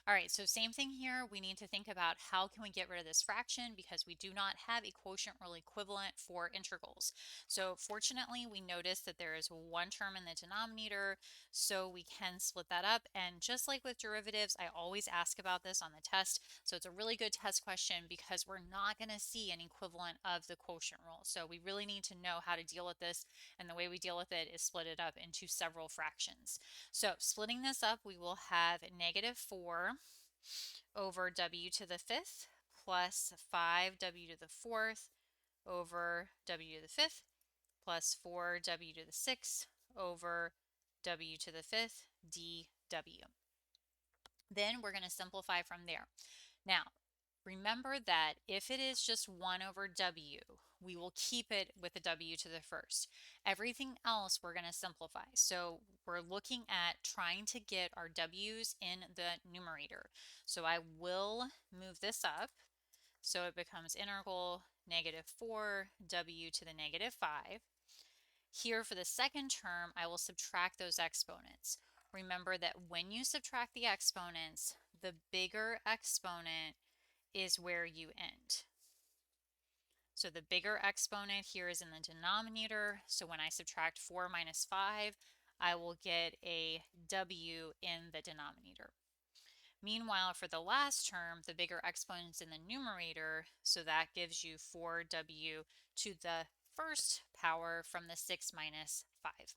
All right, so same thing here. We need to think about how can we get rid of this fraction because we do not have a quotient rule equivalent for integrals. So fortunately, we notice that there is one term in the denominator, so we can split that up. And just like with derivatives, I always ask about this on the test. So it's a really good test question because we're not going to see an equivalent of the quotient rule. So we really need to know how to deal with this. And the way we deal with it is split it up into several fractions. So splitting this up, we will have -4 over w to the fifth plus 5w to the fourth over w to the fifth plus 4w to the sixth over w to the fifth dw. Then we're going to simplify from there. Now, remember that if it is just 1 over w, we will keep it with a w to the first. Everything else we're going to simplify. So we're looking at trying to get our w's in the numerator. So I will move this up so it becomes integral -4 w to the -5. Here for the second term, I will subtract those exponents. Remember that when you subtract the exponents, the bigger exponent is where you end. So the bigger exponent here is in the denominator. So when I subtract 4 minus 5, I will get a w in the denominator. Meanwhile, for the last term, the bigger exponent's in the numerator, so that gives you 4w to the first power from the 6 minus 5,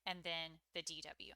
and then the dw.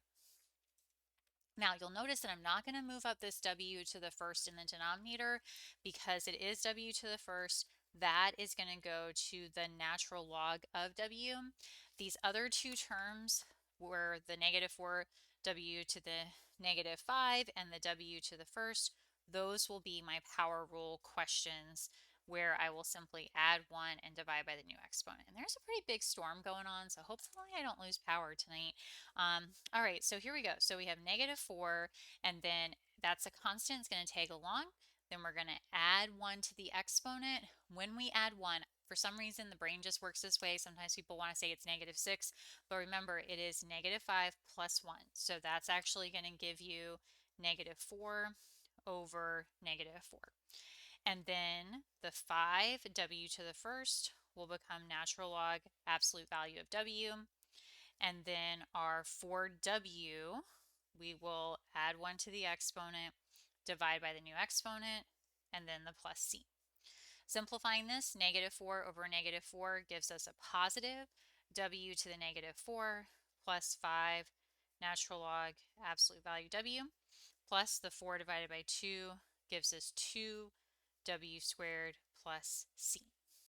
Now you'll notice that I'm not going to move up this w to the first in the denominator because it is w to the first. That is going to go to the natural log of w. These other two terms were the -4 w to the -5 and the w to the first. Those will be my power rule questions where I will simply add 1 and divide by the new exponent. And there's a pretty big storm going on, so hopefully I don't lose power tonight. All right, so here we go. So we have -4, and then that's a constant. It's going to tag along. Then we're going to add 1 to the exponent. When we add 1, for some reason, the brain just works this way. Sometimes people want to say it's -6, but remember, it is -5 plus 1. So that's actually going to give you -4 over -4. And then the 5, w to the first, will become natural log absolute value of w. And then our 4w, we will add 1 to the exponent, divide by the new exponent, and then the plus c. Simplifying this, -4 over -4 gives us a positive w to the -4 plus 5 natural log absolute value w, plus the 4 divided by 2 gives us 2w squared plus c.